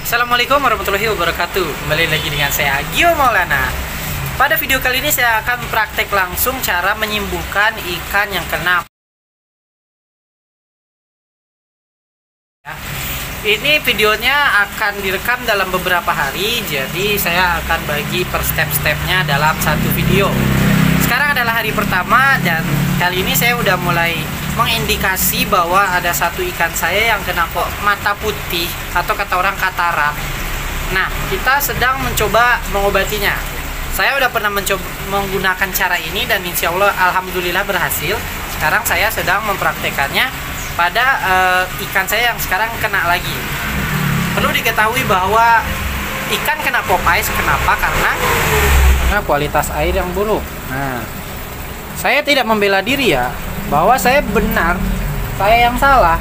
Assalamualaikum warahmatullahi wabarakatuh. Kembali lagi dengan saya Gio Maulana. Pada video kali ini saya akan praktek langsung cara menyembuhkan ikan yang kena. Ini videonya akan direkam dalam beberapa hari, jadi saya akan bagi per step-stepnya dalam satu video. Sekarang adalah hari pertama dan kali ini saya udah mulai mengindikasi bahwa ada satu ikan saya yang kena mata putih atau kata orang katarak. Nah, kita sedang mencoba mengobatinya. Saya udah pernah mencoba menggunakan cara ini dan insya Allah alhamdulillah berhasil. Sekarang saya sedang mempraktekannya pada ikan saya yang sekarang kena lagi. Perlu diketahui bahwa ikan kena popeyes kenapa? Karena kualitas air yang buruk. Nah, saya tidak membela diri ya, bahwa saya benar, saya yang salah.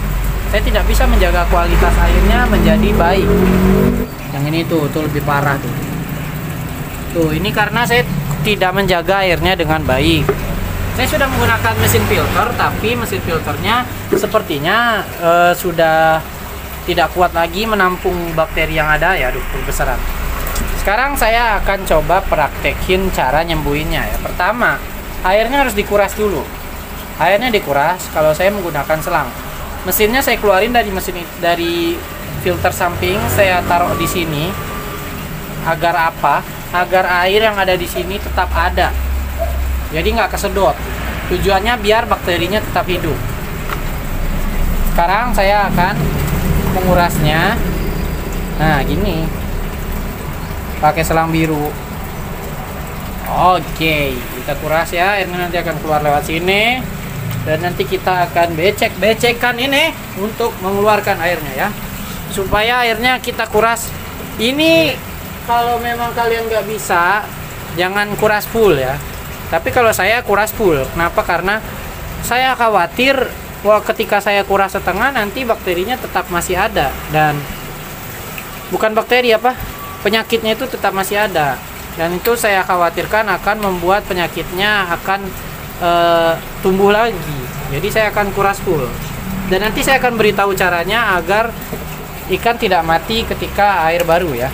Saya tidak bisa menjaga kualitas airnya menjadi baik. Yang ini tuh lebih parah tuh. Tuh, ini karena saya tidak menjaga airnya dengan baik. Saya sudah menggunakan mesin filter, tapi mesin filternya sepertinya sudah tidak kuat lagi menampung bakteri yang ada ya, aduh kebesaran. Sekarang saya akan coba praktekin cara nyembuhinnya ya. Pertama, airnya harus dikuras dulu. Airnya dikuras kalau saya menggunakan selang. Mesinnya saya keluarin dari filter samping, saya taruh di sini. Agar apa? Agar air yang ada di sini tetap ada. Jadi nggak kesedot. Tujuannya biar bakterinya tetap hidup. Sekarang saya akan mengurasnya. Nah, gini. Pakai selang biru. Oke, kita kuras ya. Airnya nanti akan keluar lewat sini. Dan nanti kita akan becek-becekkan ini untuk mengeluarkan airnya ya, supaya airnya kita kuras. Ini kalau memang kalian nggak bisa, jangan kuras full ya. Tapi kalau saya kuras full, kenapa? Karena saya khawatir ketika saya kuras setengah nanti bakterinya tetap masih ada, dan bukan bakteri penyakitnya itu tetap masih ada, dan itu saya khawatirkan akan membuat penyakitnya akan tumbuh lagi. Jadi saya akan kuras full, dan nanti saya akan beritahu caranya agar ikan tidak mati ketika air baru ya.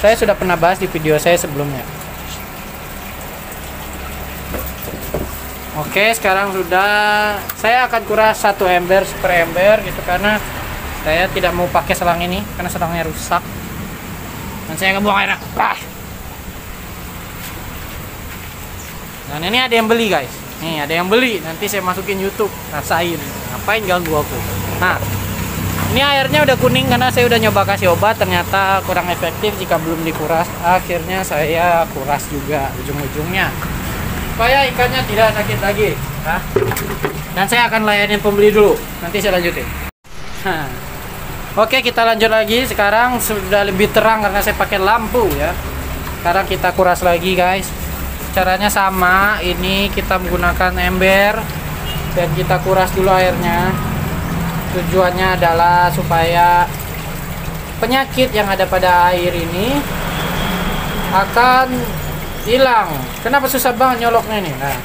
Saya sudah pernah bahas di video saya sebelumnya. Oke, sekarang sudah saya akan kuras 1 ember per ember gitu, karena saya tidak mau pakai selang ini karena selangnya rusak dan saya akan buang airnya. Dan ini ada yang beli guys, nih ada yang beli, nanti saya masukin YouTube, rasain, ngapain ganggu aku. Nah, ini airnya udah kuning karena saya udah nyoba kasih obat, ternyata kurang efektif jika belum dikuras. Akhirnya saya kuras juga ujung-ujungnya supaya ikannya tidak sakit lagi. Nah, dan saya akan layanin pembeli dulu, nanti saya lanjutin. Oke, kita lanjut lagi. Sekarang sudah lebih terang karena saya pakai lampu ya. Sekarang kita kuras lagi guys. Caranya sama, ini kita menggunakan ember dan kita kuras dulu airnya. Tujuannya adalah supaya penyakit yang ada pada air ini akan hilang. Kenapa susah banget nyoloknya ini? Nah,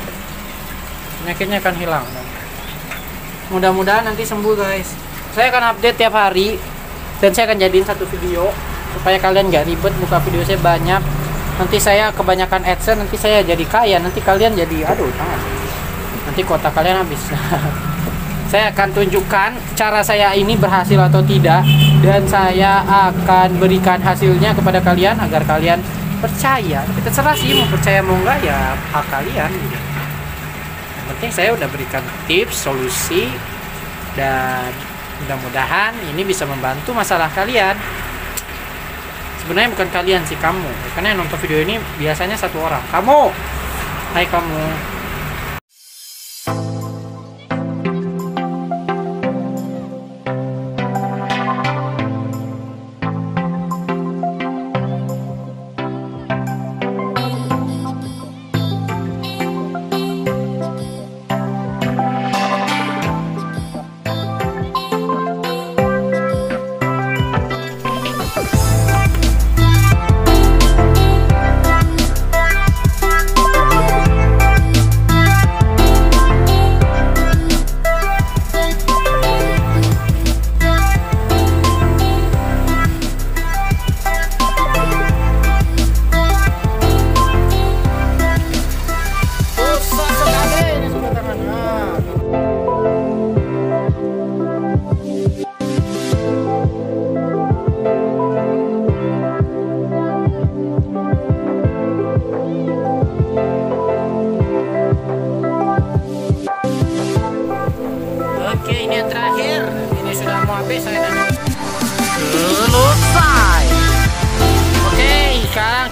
penyakitnya akan hilang. Mudah-mudahan nanti sembuh guys. Saya akan update tiap hari dan saya akan jadiin satu video supaya kalian gak ribet buka video saya banyak. Nanti saya kebanyakan AdSense, nanti saya jadi kaya, nanti kalian jadi aduh jangan. Nanti kuota kalian habis. Saya akan tunjukkan cara saya ini berhasil atau tidak, dan saya akan berikan hasilnya kepada kalian agar kalian percaya. Kita serah sih mau percaya mau enggak ya hak kalian gitu. Yang penting saya udah berikan tips, solusi, dan mudah-mudahan ini bisa membantu masalah kalian. Sebenarnya bukan kalian sih, kamu. Karena yang nonton video ini biasanya satu orang. Kamu. Hai kamu.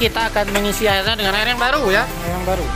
kita akan mengisi airnya dengan air yang baru ya, air yang baru.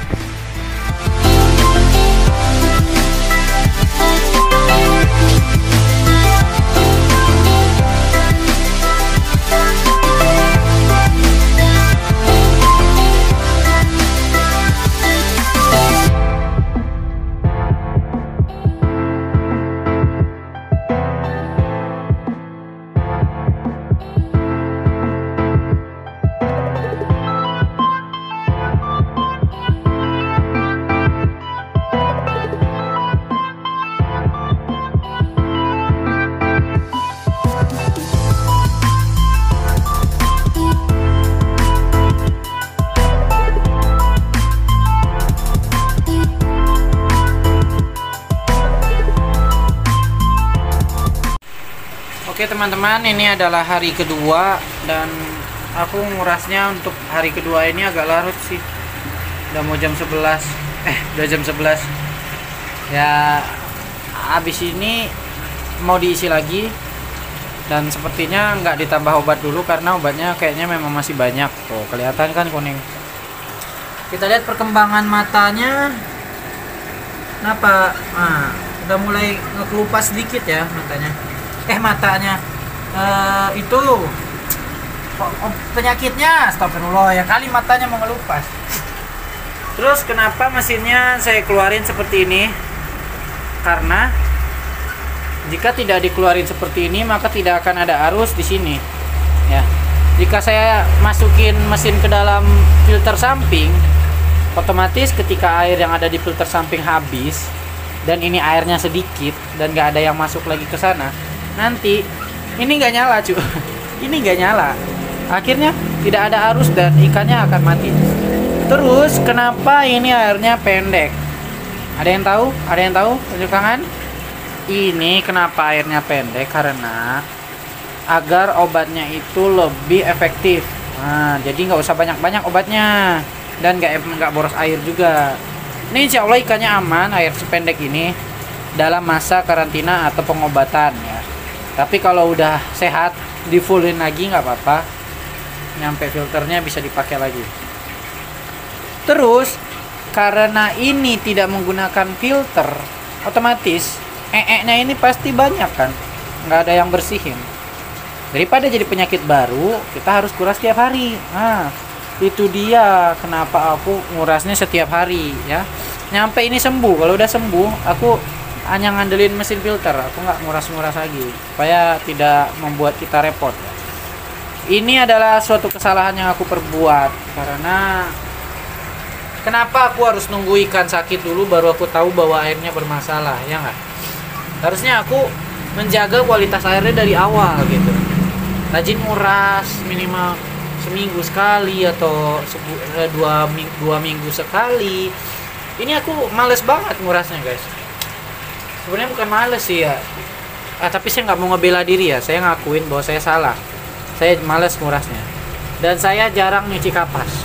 Oke teman-teman, ini adalah hari kedua dan aku ngurasnya untuk hari kedua ini agak larut sih. Udah mau jam 11. Udah jam 11. Ya, habis ini mau diisi lagi. Dan sepertinya nggak ditambah obat dulu karena obatnya kayaknya memang masih banyak. Tuh, kelihatan kan kuning. Kita lihat perkembangan matanya. Kenapa? Nah, udah mulai ngekelupas sedikit ya matanya. Matanya itu penyakitnya, astagfirullah, ya kali matanya mau ngelupas. Terus kenapa mesinnya saya keluarin seperti ini? Karena jika tidak dikeluarin seperti ini maka tidak akan ada arus di sini ya. Jika saya masukin mesin ke dalam filter samping, otomatis ketika air yang ada di filter samping habis dan ini airnya sedikit dan nggak ada yang masuk lagi ke sana, nanti ini nggak nyala cuy. Ini nggak nyala, akhirnya tidak ada arus dan ikannya akan mati. Terus kenapa ini airnya pendek? Ada yang tahu? Ada yang tahu? Tunjuk tangan. Ini kenapa airnya pendek? Karena agar obatnya itu lebih efektif. Nah, jadi nggak usah banyak-banyak obatnya dan nggak boros air juga. Ini insya Allah ikannya aman air sependek ini dalam masa karantina atau pengobatan ya. Tapi kalau udah sehat, di fullin lagi nggak apa-apa. Nyampe filternya bisa dipakai lagi. Terus karena ini tidak menggunakan filter, otomatis nya ini pasti banyak kan, nggak ada yang bersihin. Daripada jadi penyakit baru, kita harus kuras setiap hari. Nah, itu dia kenapa aku ngurasnya setiap hari ya. Nyampe ini sembuh. Kalau udah sembuh, aku hanya ngandelin mesin filter, aku nggak nguras-nguras lagi supaya tidak membuat kita repot. Ini adalah suatu kesalahan yang aku perbuat karena kenapa aku harus nunggu ikan sakit dulu baru aku tahu bahwa airnya bermasalah, ya nggak? Harusnya aku menjaga kualitas airnya dari awal gitu. Rajin nguras minimal seminggu sekali atau dua minggu sekali. Ini aku males banget ngurasnya guys. Sebenarnya bukan males sih ya, tapi saya nggak mau ngebela diri ya. Saya ngakuin bahwa saya salah. Saya males ngurasnya dan saya jarang nyuci kapas.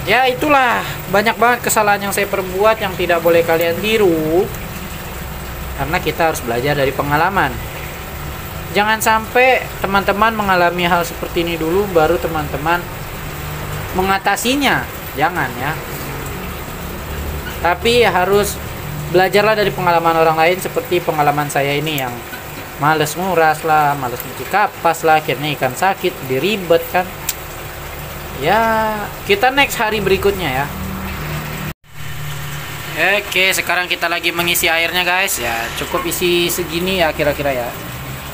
Ya itulah, banyak banget kesalahan yang saya perbuat yang tidak boleh kalian tiru, karena kita harus belajar dari pengalaman. Jangan sampai teman-teman mengalami hal seperti ini dulu baru teman-teman mengatasinya. Jangan ya. Tapi harus belajarlah dari pengalaman orang lain, seperti pengalaman saya ini yang males nguras lah, males nyuci kapas lah, akhirnya ikan sakit, diribet kan. Ya, kita next hari berikutnya ya. Oke, sekarang kita lagi mengisi airnya guys. Ya, cukup isi segini ya kira-kira ya.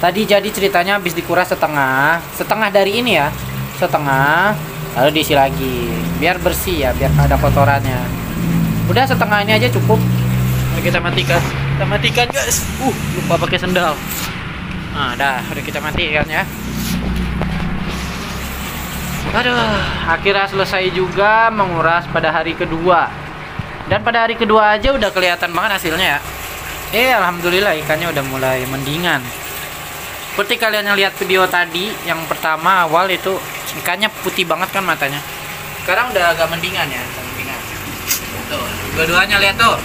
Tadi jadi ceritanya habis dikuras setengah dari ini ya, setengah, lalu diisi lagi, biar bersih ya, biar ada kotorannya. Udah setengah ini aja cukup. Kita matikan guys. Lupa pakai sendal. Nah, udah kita matikan ya. Aduh, akhirnya selesai juga menguras pada hari kedua. Dan pada hari kedua aja udah kelihatan banget hasilnya ya. Alhamdulillah ikannya udah mulai mendingan. Seperti kalian yang lihat video tadi, yang pertama awal itu ikannya putih banget kan matanya. Sekarang udah agak mendingan ya, Tuh, dua-duanya lihat tuh.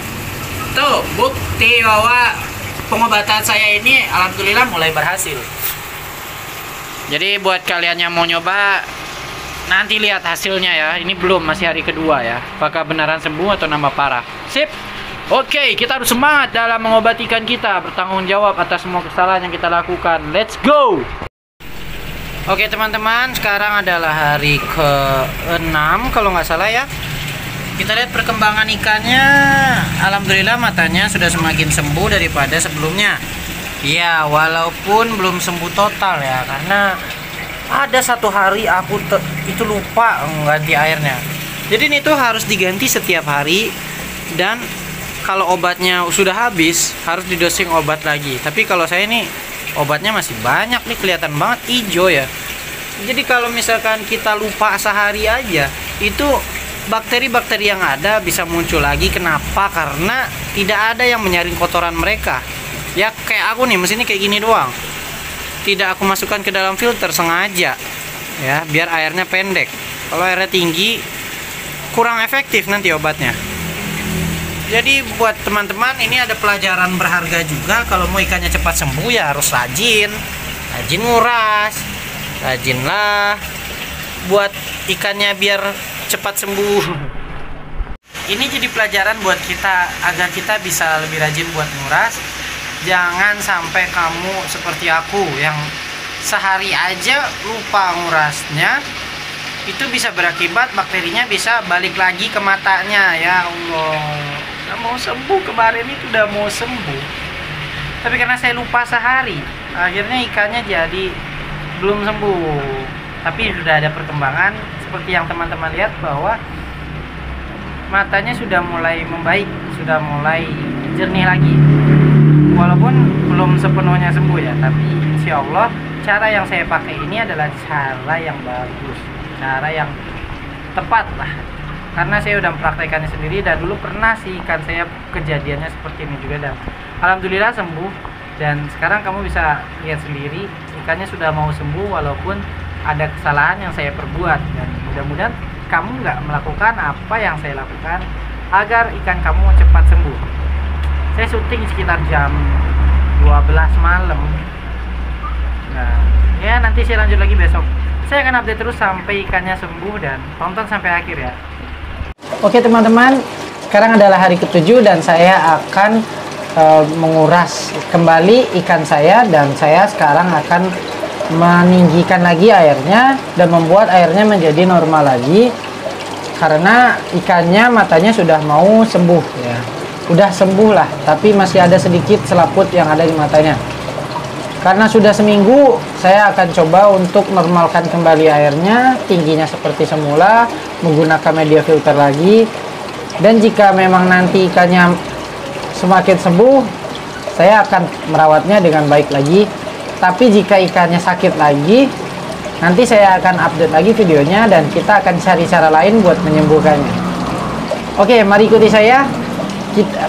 Tuh, bukti bahwa pengobatan saya ini alhamdulillah mulai berhasil. Jadi buat kalian yang mau nyoba, Nanti lihat hasilnya ya. Ini belum, masih hari kedua ya. Apakah beneran sembuh atau nambah parah? Sip. Oke, kita harus semangat dalam mengobati ikan kita. Bertanggung jawab atas semua kesalahan yang kita lakukan. Let's go. Oke teman-teman, sekarang adalah hari ke-6 kalau nggak salah ya. Kita lihat perkembangan ikannya. Alhamdulillah matanya sudah semakin sembuh daripada sebelumnya. Ya, walaupun belum sembuh total ya, karena ada satu hari aku itu lupa mengganti airnya. Jadi ini tuh harus diganti setiap hari, dan kalau obatnya sudah habis harus didosing obat lagi. Tapi kalau saya ini obatnya masih banyak nih, kelihatan banget hijau ya. Jadi kalau misalkan kita lupa sehari aja, itu bakteri-bakteri yang ada bisa muncul lagi. Kenapa? Karena tidak ada yang menyaring kotoran mereka. Ya kayak aku nih, mesinnya kayak gini doang. Tidak aku masukkan ke dalam filter sengaja ya, biar airnya pendek. Kalau airnya tinggi kurang efektif nanti obatnya. Jadi buat teman-teman ini ada pelajaran berharga juga. Kalau mau ikannya cepat sembuh ya harus rajin nguras, rajinlah buat ikannya biar cepat sembuh. Ini jadi pelajaran buat kita agar kita bisa lebih rajin buat nguras. Jangan sampai kamu seperti aku yang sehari aja lupa ngurasnya, itu bisa berakibat bakterinya bisa balik lagi ke matanya. Ya Allah, udah mau sembuh, kemarin itu udah mau sembuh, tapi karena saya lupa sehari, akhirnya ikannya jadi belum sembuh. Tapi sudah ada perkembangan seperti yang teman-teman lihat, bahwa matanya sudah mulai membaik, sudah mulai jernih lagi. Walaupun belum sepenuhnya sembuh ya, tapi insya Allah cara yang saya pakai ini adalah cara yang bagus, cara yang tepat lah. Karena saya udah mempraktekannya sendiri, dan dulu pernah sih ikan saya kejadiannya seperti ini juga, dan alhamdulillah sembuh. Dan sekarang kamu bisa lihat sendiri, ikannya sudah mau sembuh walaupun ada kesalahan yang saya perbuat. Dan mudah-mudahan kamu nggak melakukan apa yang saya lakukan agar ikan kamu cepat sembuh. Saya syuting sekitar jam 12 malam. Nah, ya nanti saya lanjut lagi besok. Saya akan update terus sampai ikannya sembuh, dan tonton sampai akhir ya. Oke teman-teman, sekarang adalah hari ke-7 dan saya akan menguras kembali ikan saya, dan saya sekarang akan meninggikan lagi airnya dan membuat airnya menjadi normal lagi, karena ikannya matanya sudah mau sembuh ya. Udah sembuh lah, tapi masih ada sedikit selaput yang ada di matanya. Karena sudah seminggu, saya akan coba untuk normalkan kembali airnya, tingginya seperti semula, menggunakan media filter lagi. Dan jika memang nanti ikannya semakin sembuh, saya akan merawatnya dengan baik lagi. Tapi jika ikannya sakit lagi, nanti saya akan update lagi videonya, dan kita akan cari cara lain buat menyembuhkannya. Oke, mari ikuti saya.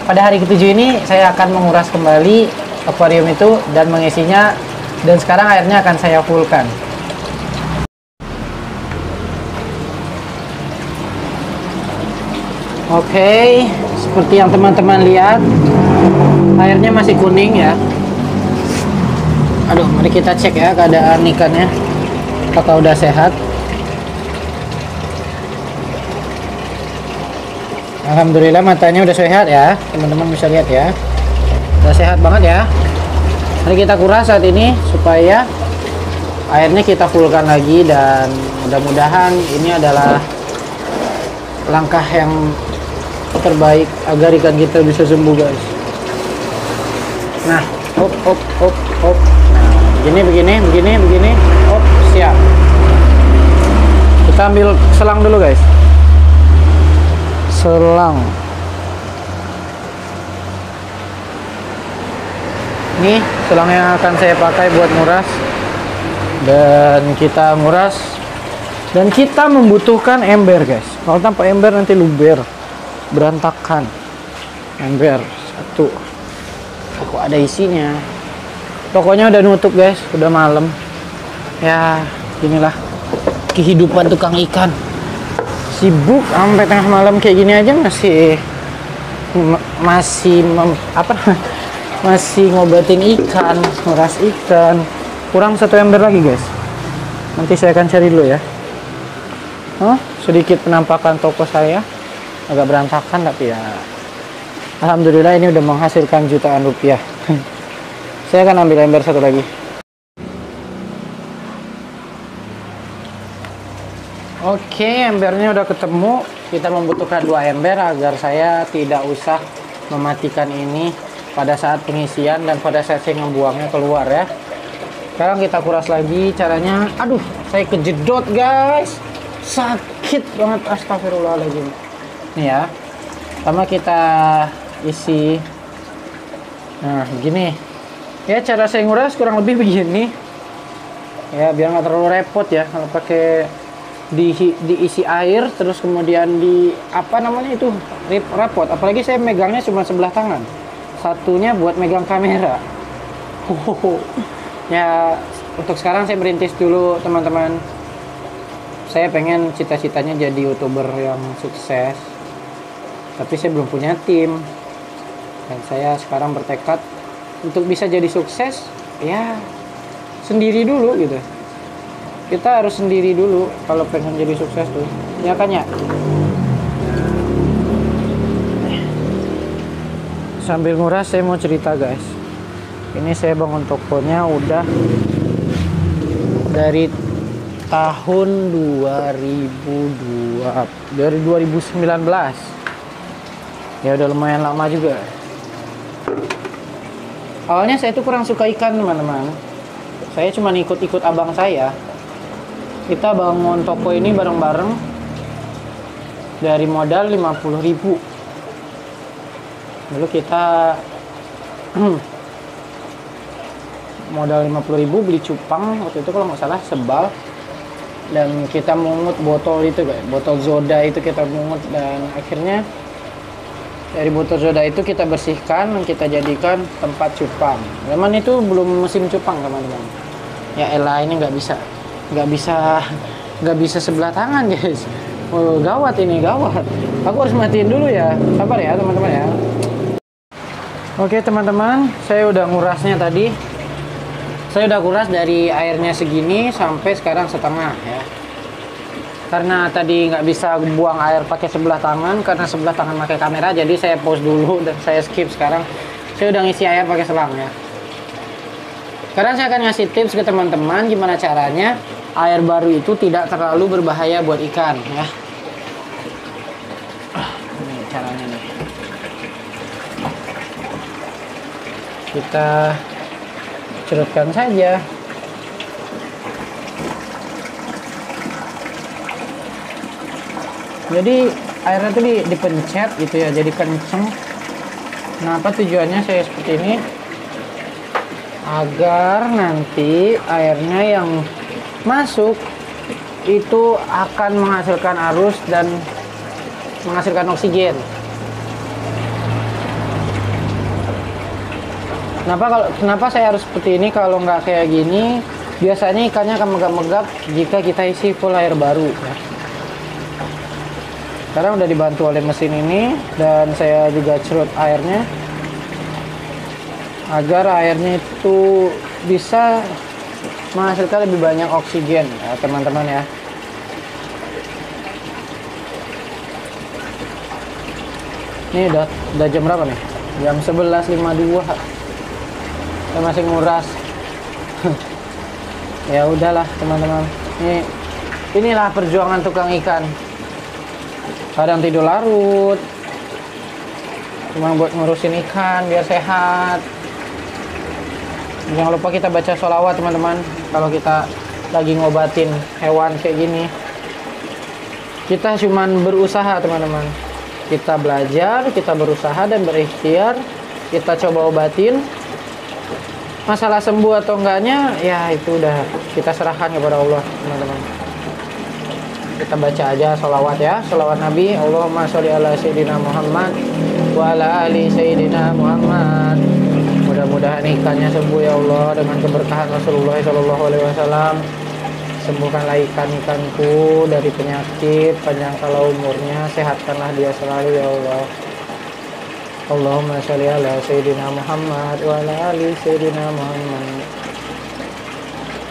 Pada hari ke-7 ini saya akan menguras kembali akuarium itu dan mengisinya, dan sekarang airnya akan saya fullkan. Oke, seperti yang teman-teman lihat, airnya masih kuning ya. Aduh, mari kita cek ya keadaan ikannya, apakah udah sehat. Alhamdulillah matanya udah sehat ya, teman-teman bisa lihat ya, udah sehat banget ya. Mari kita kuras saat ini supaya airnya kita fullkan lagi, dan mudah-mudahan ini adalah langkah yang terbaik agar ikan kita bisa sembuh guys. Nah, hop hop hop hop. Nah, begini, hop, siap. Kita ambil selang dulu guys. Selang. Ini selang yang akan saya pakai buat nguras. Dan kita nguras, dan kita membutuhkan ember guys. Kalau tanpa ember nanti luber, berantakan. Ember satu. Kok ada isinya. Tokonya udah nutup guys, udah malam. Ya, inilah kehidupan tukang ikan. Sibuk sampai tengah malam kayak gini aja masih ngobatin ikan, nguras ikan. Kurang satu ember lagi guys. Nanti saya akan cari dulu ya. sedikit penampakan toko saya agak berantakan, tapi ya alhamdulillah ini udah menghasilkan jutaan rupiah. Saya akan ambil ember satu lagi. Oke, embernya udah ketemu. Kita membutuhkan 2 ember agar saya tidak usah mematikan ini pada saat pengisian dan pada saat saya ngebuangnya keluar ya. Sekarang kita kuras lagi caranya. Aduh, saya kejedot guys, sakit banget, astagfirullahaladzim. Nih ya, pertama kita isi. Nah begini ya, cara saya nguras kurang lebih begini ya, biar nggak terlalu repot ya kalau pakai diisi air terus kemudian di apa namanya itu repot, apalagi saya megangnya cuma sebelah tangan, satunya buat megang kamera. Ya untuk sekarang saya merintis dulu teman-teman. Saya pengen cita-citanya jadi YouTuber yang sukses, tapi saya belum punya tim, dan saya sekarang bertekad untuk bisa jadi sukses ya sendiri dulu gitu. Kita harus sendiri dulu kalau pengen jadi sukses tuh, ya kan ya. Sambil nguras saya mau cerita guys. Ini saya bangun tokonya udah dari tahun 2019. Ya udah lumayan lama juga. Awalnya saya tuh kurang suka ikan teman-teman. Saya cuma ikut-ikut abang saya. Kita bangun toko ini bareng-bareng dari modal 50.000. Lalu kita modal 50.000 beli cupang waktu itu kalau nggak salah sebal, dan kita mungut botol itu kayak botol soda itu kita mungut, dan akhirnya dari botol soda itu kita bersihkan dan kita jadikan tempat cupang. Memang itu belum musim cupang teman-teman. Ya elah, ini nggak bisa sebelah tangan guys. Oh, gawat ini, gawat. Aku harus matiin dulu ya. Sabar ya teman-teman ya. Oke teman-teman, saya udah ngurasnya tadi. Saya udah kuras dari airnya segini sampai sekarang setengah ya. Karena tadi nggak bisa buang air pakai sebelah tangan karena sebelah tangan pakai kamera, jadi saya pause dulu dan saya skip. Sekarang saya udah ngisi air pakai selang ya. Sekarang saya akan ngasih tips ke teman-teman gimana caranya air baru itu tidak terlalu berbahaya buat ikan ya. Ini caranya nih. Kita cerutkan saja. Jadi airnya tuh dipencet gitu ya, jadi kenceng. Kenapa tujuannya saya seperti ini? Agar nanti airnya yang masuk itu akan menghasilkan arus dan menghasilkan oksigen. Kenapa saya harus seperti ini? Kalau nggak kayak gini, biasanya ikannya akan megap-megap jika kita isi full air baru ya. Sekarang udah dibantu oleh mesin ini, dan saya juga cerut airnya agar airnya itu bisa menghasilkan lebih banyak oksigen ya teman-teman ya. Ini udah jam berapa nih? Jam 11.52. Saya masih nguras. Ya udahlah teman-teman. Inilah perjuangan tukang ikan. Kadang tidur larut cuma buat ngurusin ikan biar sehat. Jangan lupa kita baca sholawat teman-teman kalau kita lagi ngobatin hewan kayak gini. Kita cuman berusaha teman-teman. Kita belajar, kita berusaha dan berikhtiar. Kita coba obatin. Masalah sembuh atau enggaknya ya itu udah kita serahkan kepada Allah teman-teman. Kita baca aja sholawat ya, sholawat Nabi. Allahumma sholli ala Sayyidina Muhammad wa ala ali Sayyidina Muhammad. Mudah-mudahan ikannya sembuh ya Allah dengan keberkahan Rasulullah SAW. Sembuhkanlah ikan-ikanku dari penyakit, panjangkanlah umurnya, sehatkanlah dia selalu ya Allah. Allahumma sholli ala Sayyidina Muhammad wa ala ali Sayyidina Muhammad.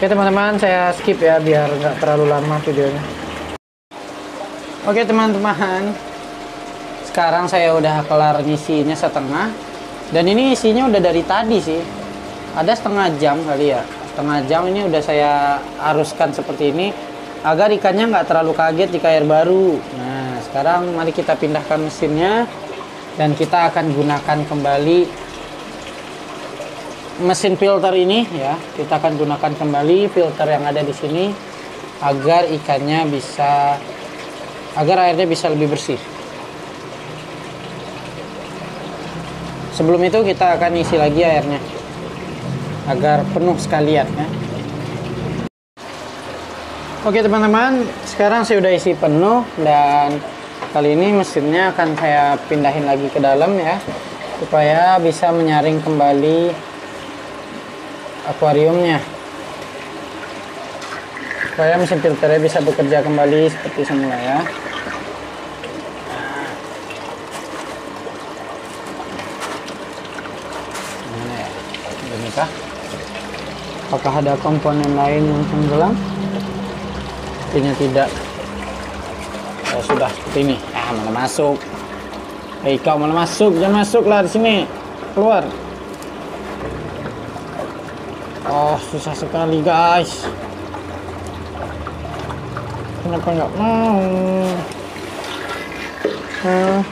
Oke teman-teman, saya skip ya biar nggak terlalu lama videonya. Oke teman-teman, sekarang saya udah kelar ngisinya setengah. Dan ini isinya udah dari tadi sih. Ada setengah jam kali ya. Setengah jam ini udah saya aruskan seperti ini agar ikannya nggak terlalu kaget jika air baru. Nah sekarang mari kita pindahkan mesinnya. Dan kita akan gunakan kembali mesin filter ini ya. Kita akan gunakan kembali filter yang ada di sini agar airnya bisa lebih bersih. Sebelum itu kita akan isi lagi airnya agar penuh sekalian ya. Oke teman-teman, sekarang saya udah isi penuh dan kali ini mesinnya akan saya pindahin lagi ke dalam ya, supaya bisa menyaring kembali akuariumnya, supaya mesin filternya bisa bekerja kembali seperti semula ya. Apakah ada komponen lain yang tenggelam? Sepertinya tidak. Oh, sudah seperti ini. Mana masuk? Hei kau, mana masuk? Jangan masuklah di sini. Keluar. Oh, susah sekali guys. Kenapa nggak mau?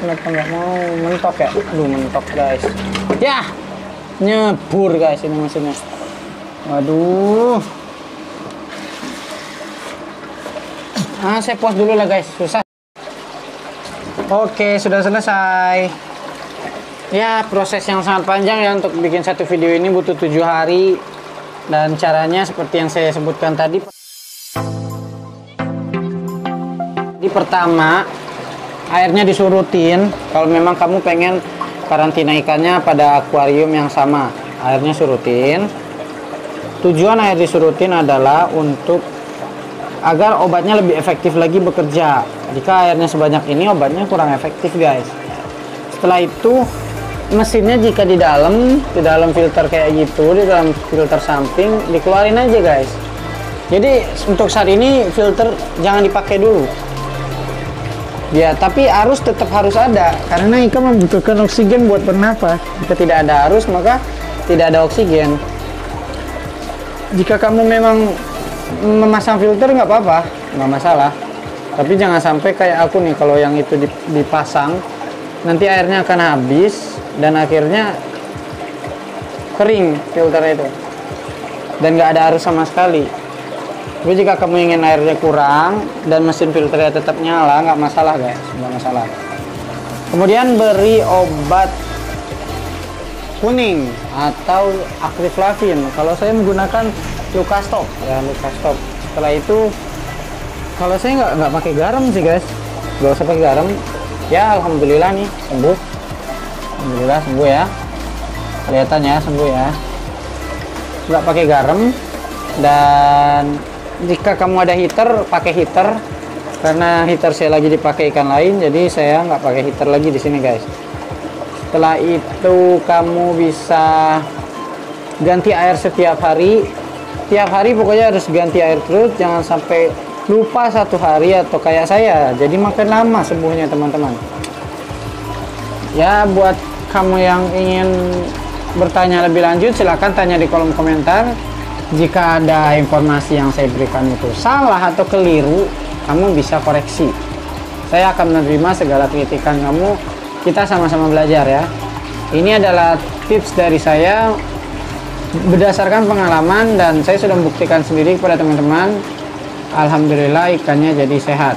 Kenapa nggak mau? Mentok ya? Aduh, mentok guys. Ya, nyebur guys ini mesinnya. Waduh. Saya pause dulu lah guys, susah. Oke, sudah selesai. Ya, proses yang sangat panjang ya untuk bikin satu video ini, butuh 7 hari. Dan caranya seperti yang saya sebutkan tadi. Di pertama, airnya disurutin. Kalau memang kamu pengen karantina ikannya pada akuarium yang sama, airnya surutin. Tujuan air disurutin adalah untuk agar obatnya lebih efektif lagi bekerja. Jika airnya sebanyak ini, obatnya kurang efektif guys. Setelah itu mesinnya jika di dalam filter kayak gitu, di dalam filter samping, dikeluarin aja guys. Jadi untuk saat ini filter jangan dipakai dulu ya, tapi arus tetap harus ada karena ikan membutuhkan oksigen buat bernafas. Jika tidak ada arus maka tidak ada oksigen. Jika kamu memang memasang filter nggak apa-apa, nggak masalah, tapi jangan sampai kayak aku nih, kalau yang itu dipasang nanti airnya akan habis dan akhirnya kering filternya itu dan nggak ada arus sama sekali. Tapi jika kamu ingin airnya kurang dan mesin filternya tetap nyala, nggak masalah guys, nggak masalah. Kemudian beri obat kuning atau Acreflavin. Kalau saya menggunakan Lucastop ya, Lucastop. Setelah itu kalau saya nggak pakai garam sih guys, nggak usah pakai garam ya. Alhamdulillah nih sembuh, alhamdulillah sembuh ya, kelihatan ya sembuh ya, nggak pakai garam. Dan jika kamu ada heater, pakai heater, karena heater saya lagi dipakai ikan lain, jadi saya nggak pakai heater lagi di sini guys. Setelah itu kamu bisa ganti air setiap hari. Tiap hari pokoknya harus ganti air terus, jangan sampai lupa satu hari atau kayak saya, jadi makin lama sembuhnya teman-teman ya. Buat kamu yang ingin bertanya lebih lanjut, silahkan tanya di kolom komentar. Jika ada informasi yang saya berikan itu salah atau keliru, kamu bisa koreksi. Saya akan menerima segala kritikan kamu. Kita sama-sama belajar ya. Ini adalah tips dari saya berdasarkan pengalaman, dan saya sudah membuktikan sendiri kepada teman-teman. Alhamdulillah ikannya jadi sehat.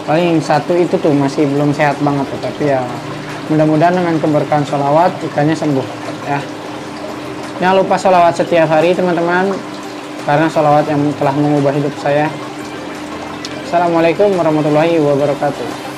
Paling satu itu tuh masih belum sehat banget, tapi ya mudah-mudahan dengan keberkahan sholawat ikannya sembuh ya. Jangan lupa sholawat setiap hari teman-teman, karena sholawat yang telah mengubah hidup saya. Assalamualaikum warahmatullahi wabarakatuh.